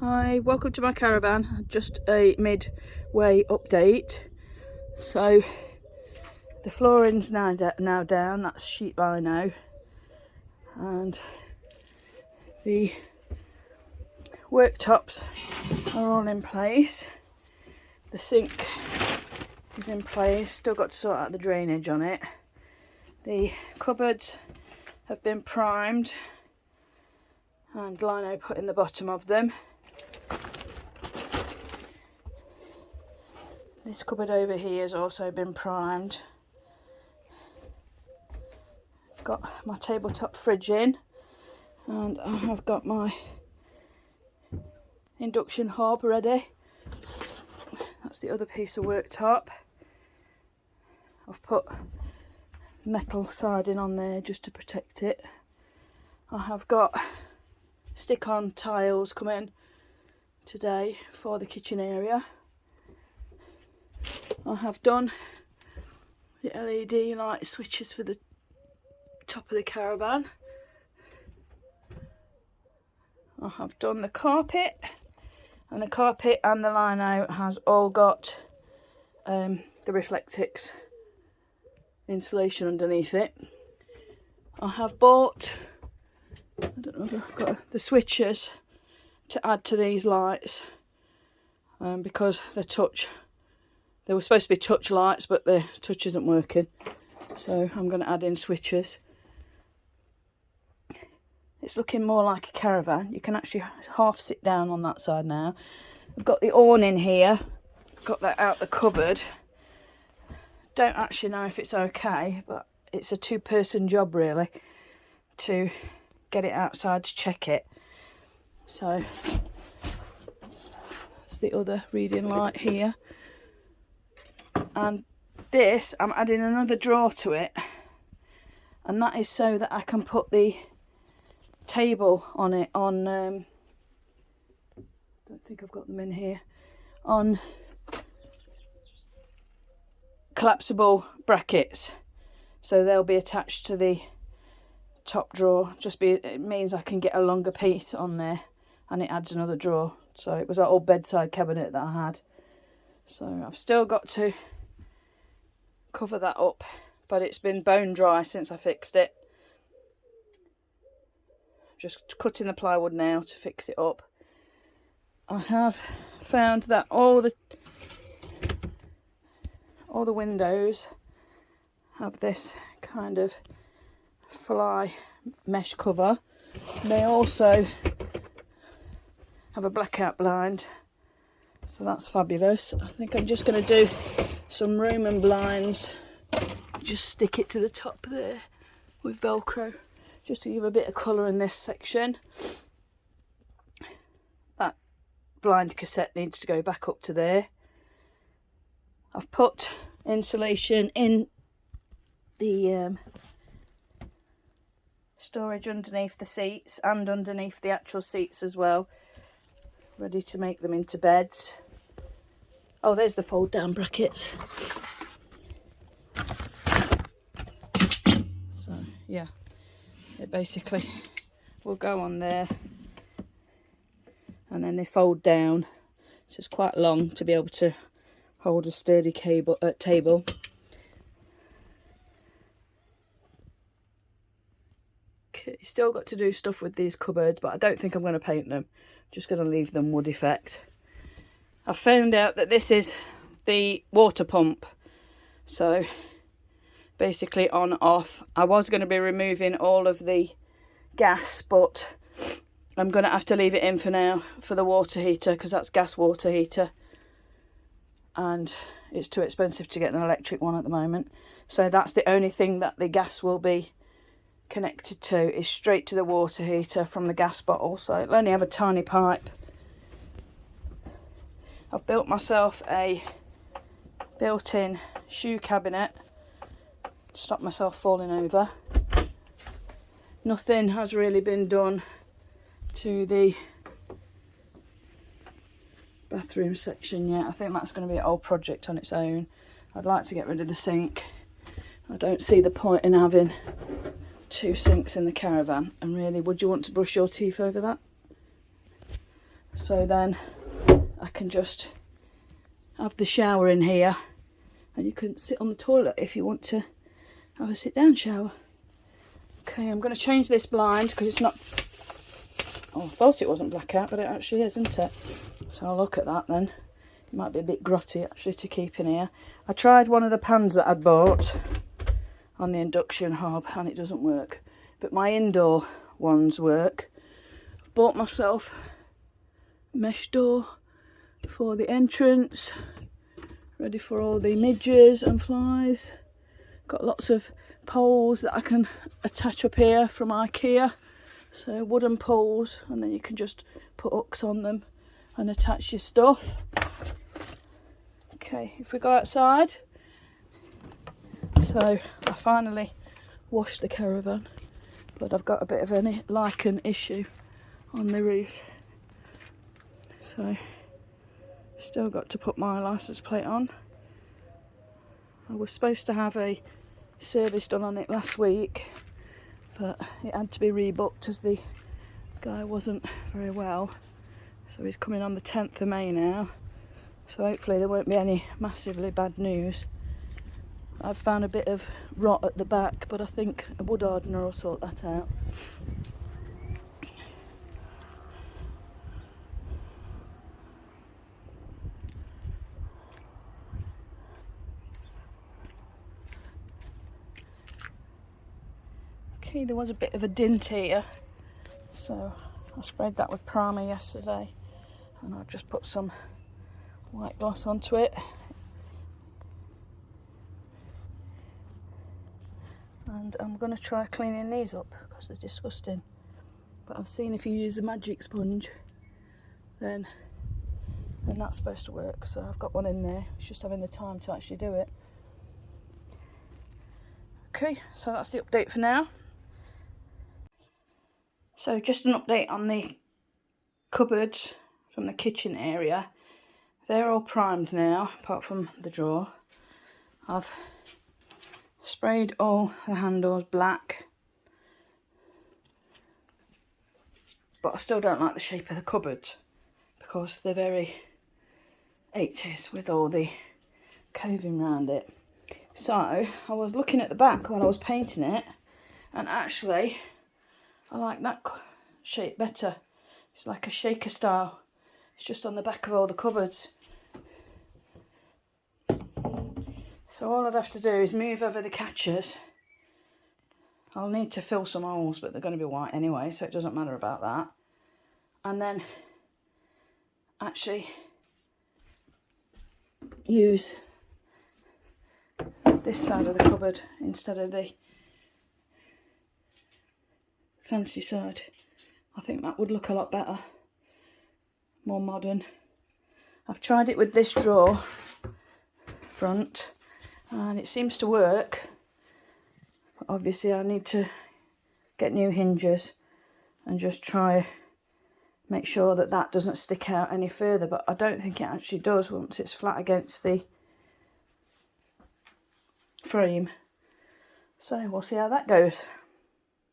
Hi, welcome to my caravan. Just a midway update. So the flooring's now down, that's sheet lino, and the worktops are all in place. The sink is in place, still got to sort out the drainage on it. The cupboards have been primed and lino put in the bottom of them. This cupboard over here has also been primed. Got my tabletop fridge in, and I have got my induction hob ready. That's the other piece of worktop. I've put metal siding on there just to protect it. I have got stick-on tiles coming today for the kitchen area. I have done the LED light switches for the top of the caravan. I have done the carpet, and the carpet and the lino has all got the Reflectix insulation underneath it. I have bought, I don't know if I've got the switches to add to these lights because they were supposed to be touch lights, but the touch isn't working, so I'm going to add in switches. It's looking more like a caravan. You can actually half sit down on that side now. I've got the awning here, got that out the cupboard. Don't actually know if it's okay, but it's a two-person job really to get it outside to check it. So that's the other reading light here. And this, I'm adding another drawer to it, and that is so that I can put the table on it on don't think I've got them in here, on collapsible brackets, so they'll be attached to the top drawer. It means I can get a longer piece on there, and it adds another drawer. So it was that old bedside cabinet that I had, so I've still got to cover that up, but it's been bone dry since I fixed it. Just cutting the plywood now to fix it up. I have found that all the windows have this kind of fly mesh cover. They also have a blackout blind, so that's fabulous. I think I'm just going to do some Roman blinds, just stick it to the top there with Velcro, just to give a bit of colour in this section. That blind cassette needs to go back up to there. I've put insulation in the storage underneath the seats and underneath the actual seats as well, ready to make them into beds. Oh, there's the fold down brackets. So yeah, it basically will go on there, and then they fold down, so it's quite long to be able to hold a sturdy table. Okay, still got to do stuff with these cupboards, but I don't think I'm going to paint them. Just going to leave them wood effect. I found out that this is the water pump, so basically on off. I was going to be removing all of the gas, but I'm going to have to leave it in for now for the water heater, because that's gas water heater, and it's too expensive to get an electric one at the moment. So that's the only thing that the gas will be connected to, is straight to the water heater from the gas bottle, so it'll only have a tiny pipe. I've built myself a built-in shoe cabinet to stop myself falling over. Nothing has really been done to the bathroom section yet. I think that's going to be an old project on its own. I'd like to get rid of the sink. I don't see the point in having two sinks in the caravan, and really, would you want to brush your teeth over that? so then I can just have the shower in here, and you can sit on the toilet if you want to have a sit down shower. Okay, I'm going to change this blind because it's not, oh, I thought it wasn't blackout, but it actually is, isn't it? So I'll look at that then. It might be a bit grotty actually to keep in here. I tried one of the pans that I'd bought on the induction hob and it doesn't work, but my indoor ones work. I've bought myself a mesh door for the entrance, ready for all the midges and flies. Got lots of poles that I can attach up here from IKEA, so wooden poles, and then you can just put hooks on them and attach your stuff. Okay, if we go outside, so I finally washed the Caravan, but I've got a bit of a lichen issue on the roof, so still got to put my license plate on. I was supposed to have a service done on it last week, but it had to be rebooked as the guy wasn't very well, so he's coming on the 10th of May now, so hopefully there won't be any massively bad news. I've found a bit of rot at the back, but I think a wood hardener will sort that out. Okay, there was a bit of a dint here, so I sprayed that with primer yesterday, and I've just put some white gloss onto it. And I'm going to try cleaning these up because they're disgusting. But I've seen if you use the magic sponge, then that's supposed to work. So I've got one in there. It's just having the time to actually do it. Okay, so that's the update for now. So just an update on the cupboards from the kitchen area. They're all primed now, apart from the drawer. I've sprayed all the handles black, but I still don't like the shape of the cupboards because they're very 80s with all the coving around it. So I was looking at the back while I was painting it, and actually I like that shape better. It's like a shaker style. It's just on the back of all the cupboards. So all I'd have to do is move over the catchers. I'll need to fill some holes, but they're going to be white anyway, so it doesn't matter about that. And then actually use this side of the cupboard instead of the fancy side. I think that would look a lot better, more modern. I've tried it with this drawer front and it seems to work, but obviously I need to get new hinges and just try make sure that that doesn't stick out any further, but I don't think it actually does once it's flat against the frame. So we'll see how that goes.